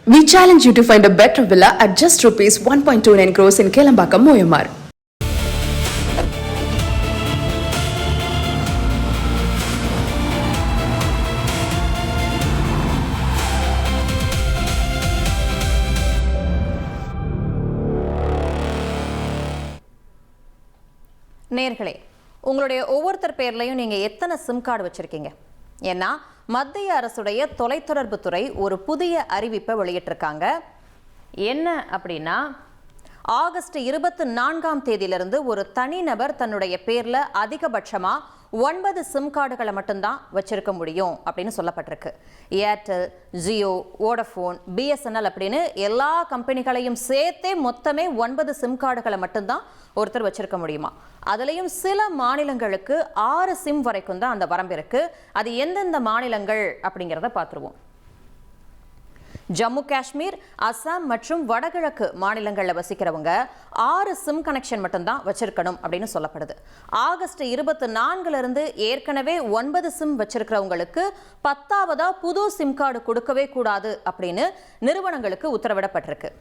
We challenge you to find a better villa at just rupees 1.29 crores in Kelambakam, Moyamar. நேர்களே, உங்களுடைய ஒவ்வொருத்தர் பேர்லையும் நீங்க எத்தனை சிம் கார்டு வச்சிருக்கீங்க? ஏன்னா மத்திய அரசுடைய தொலைத்தொடர்பு துறை ஒரு புதிய அறிவிப்பை வெளியிட்டிருக்காங்க. என்ன அப்படின்னா, ஆகஸ்ட் 24ஆம் தேதியிலிருந்து ஒரு தனிநபர் தன்னுடைய பேர்ல அதிகபட்சமா 9 சிம் கார்டுகளை மட்டும்தான் வச்சிருக்க முடியும் அப்படின்னு சொல்லப்பட்டிருக்கு. ஏர்டெல், ஜியோ, வோடஃபோன், பிஎஸ்என்எல் அப்படின்னு எல்லா கம்பெனிகளையும் சேர்த்தே மொத்தமே 9 சிம் கார்டுகளை மட்டும்தான் ஒருத்தர் வச்சிருக்க முடியுமா? அதுலேயும் சில மாநிலங்களுக்கு 6 சிம் வரைக்கும் தான் அந்த வரம்பு இருக்கு. அது எந்தெந்த மாநிலங்கள் அப்படிங்கிறத பார்த்துருவோம். ஜம்மு காஷ்மீர், அசாம் மற்றும் வடகிழக்கு மாநிலங்களில் வசிக்கிறவங்க 6 சிம் கனெக்ஷன் மட்டும்தான் வச்சிருக்கணும் அப்படின்னு சொல்லப்படுது. ஆகஸ்ட் 24 ஏற்கனவே 9 சிம் வச்சிருக்கிறவங்களுக்கு 10ஆவதா புது சிம் கார்டு கொடுக்கவே கூடாது அப்படின்னு நிறுவனங்களுக்கு உத்தரவிடப்பட்டிருக்கு.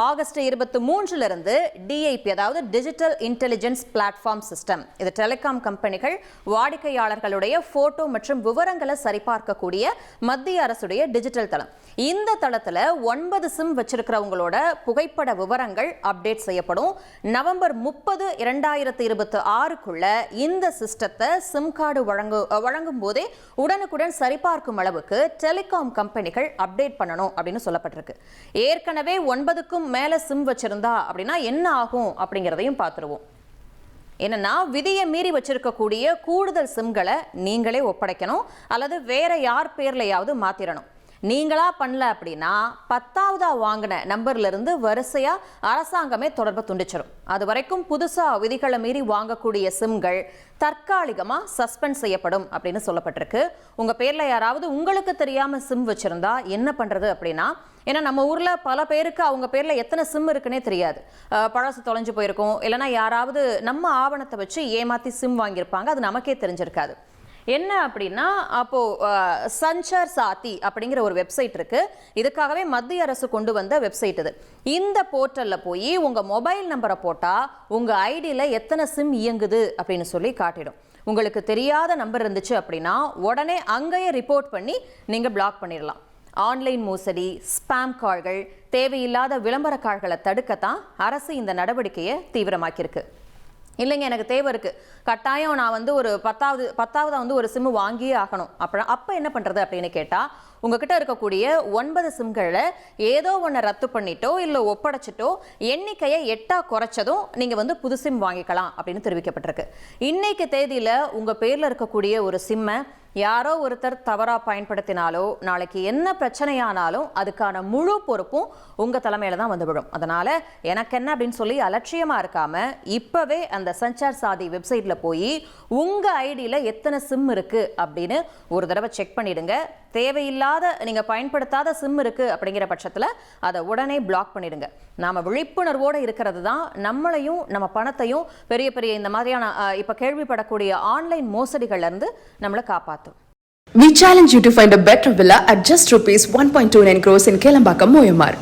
ஆகஸ்ட் 23 டிஐபி, அதாவது டிஜிட்டல் இன்டெலிஜென்ஸ் பிளாட்ஃபார்ம் சிஸ்டம், இது டெலிகாம் கம்பெனிகள் வாடிக்கையாளர்களுடைய போட்டோ மற்றும் விவரங்களை சரிபார்க்கக்கூடிய மத்திய அரசுடைய டிஜிட்டல் தளம். இந்த தளத்தில் 9 சிம் வச்சிருக்கிறவங்களோட புகைப்பட விவரங்கள் அப்டேட் செய்யப்படும். நவம்பர் 30, 2026க்குள்ள இந்த சிஸ்டத்தை சிம் கார்டு வழங்கும் போதே உடனுக்குடன் சரிபார்க்கும் அளவுக்கு டெலிகாம் கம்பெனிகள் அப்டேட் பண்ணணும் அப்படின்னு சொல்லப்பட்டிருக்கு. ஏற்கனவே 9க்கும் மேல சிம் வச்சிருந்தா அப்படின்னா என்ன ஆகும் அப்படிங்கிறதையும் பார்த்துருவோம். என்னன்னா, விதியை மீறி வச்சிருக்கக்கூடிய கூடுதல் சிம்களை நீங்களே ஒப்படைக்கணும் அல்லது வேற யார் பேர்லையாவது மாத்திரணும். நீங்களா பண்ணல அப்படின்னா 10ஆவதா வாங்கின நம்பர்ல இருந்து வரிசையா அரசாங்கமே தொடர்பு துண்டிச்சிடும். அது வரைக்கும் புதுசா விதிகளை மீறி வாங்கக்கூடிய சிம்கள் தற்காலிகமா சஸ்பெண்ட் செய்யப்படும் அப்படின்னு சொல்லப்பட்டிருக்கு. உங்க பேர்ல யாராவது உங்களுக்கு தெரியாம சிம் வச்சிருந்தா என்ன பண்றது அப்படின்னா, ஏன்னா நம்ம ஊர்ல பல பேருக்கு அவங்க பேர்ல எத்தனை சிம் இருக்குன்னே தெரியாது. பழசு தொலைஞ்சு போயிருக்கும், இல்லைன்னா யாராவது நம்ம ஆவணத்தை வச்சு ஏமாத்தி சிம் வாங்கியிருப்பாங்க, அது நமக்கே தெரிஞ்சிருக்காது. என்ன அப்படின்னா, அப்போ சஞ்சார் சாத்தி அப்படிங்கிற ஒரு வெப்சைட் இருக்கு. இதுக்காகவே மத்திய அரசு கொண்டு வந்த வெப்சைட் இது. இந்த போர்ட்டல்ல போய் உங்க மொபைல் நம்பரை போட்டா உங்க ஐடியில எத்தனை சிம் இயங்குது அப்படின்னு சொல்லி காட்டிடும். உங்களுக்கு தெரியாத நம்பர் இருந்துச்சு அப்படின்னா உடனே அங்கேயே ரிப்போர்ட் பண்ணி நீங்க பிளாக் பண்ணிடலாம். ஆன்லைன் மோசடி, ஸ்பாம் கால்கள், தேவையில்லாத விளம்பர கால்களை தடுக்கத்தான் அரசு இந்த நடவடிக்கையை தீவிரமாக்கியிருக்கு. இல்லைங்க, எனக்கு தேவை இருக்கு, கட்டாயம் நான் ஒரு 10ஆவதா ஒரு சிம் வாங்கியே ஆகணும், அப்போ என்ன பண்றது அப்படின்னு கேட்டா, உங்ககிட்ட இருக்கக்கூடிய 9 சிம்களை ஏதோ ஒன்று ரத்து பண்ணிட்டோ இல்லை ஒப்படைச்சிட்டோ எண்ணிக்கையை 8ஆ குறைச்சதும் நீங்க புது சிம் வாங்கிக்கலாம் அப்படின்னு தெரிவிக்கப்பட்டிருக்கு. இன்னைக்கு தேதியில உங்க பேர்ல இருக்கக்கூடிய ஒரு சிம்மை யாரோ ஒருத்தர் தவறா பயன்படுத்தினாலோ நாளைக்கு என்ன பிரச்சனையானாலும் அதுக்கான முழு பொறுப்பும் உங்க தலைமையில தான் விழும். அதனால எனக்கு என்ன அப்படின்னு சொல்லி அலட்சியமா இருக்காம இப்பவே அந்த சஞ்சார் சாதி வெப்சைட்ல போய் உங்க ஐடியில எத்தனை சிம் இருக்கு அப்படின்னு ஒரு தடவை செக் பண்ணிடுங்க. தேவையில்லாத நீங்க பயன்படுத்தாத சிம் இருக்கு அப்படிங்கிற பட்சத்துல அதை உடனே பிளாக் பண்ணிடுங்க. நாம விழிப்புணர்வோடு இருக்கிறது தான் நம்மளையும் நம்ம பணத்தையும் பெரிய பெரிய இந்த மாதிரியான இப்ப கேள்விப்படக்கூடிய ஆன்லைன் மோசடிகள்ல இருந்து நம்மளை காப்பாற்றும். We challenge you to find a better villa at just rupees 1.29 crores in Kelambakam, Moyamar.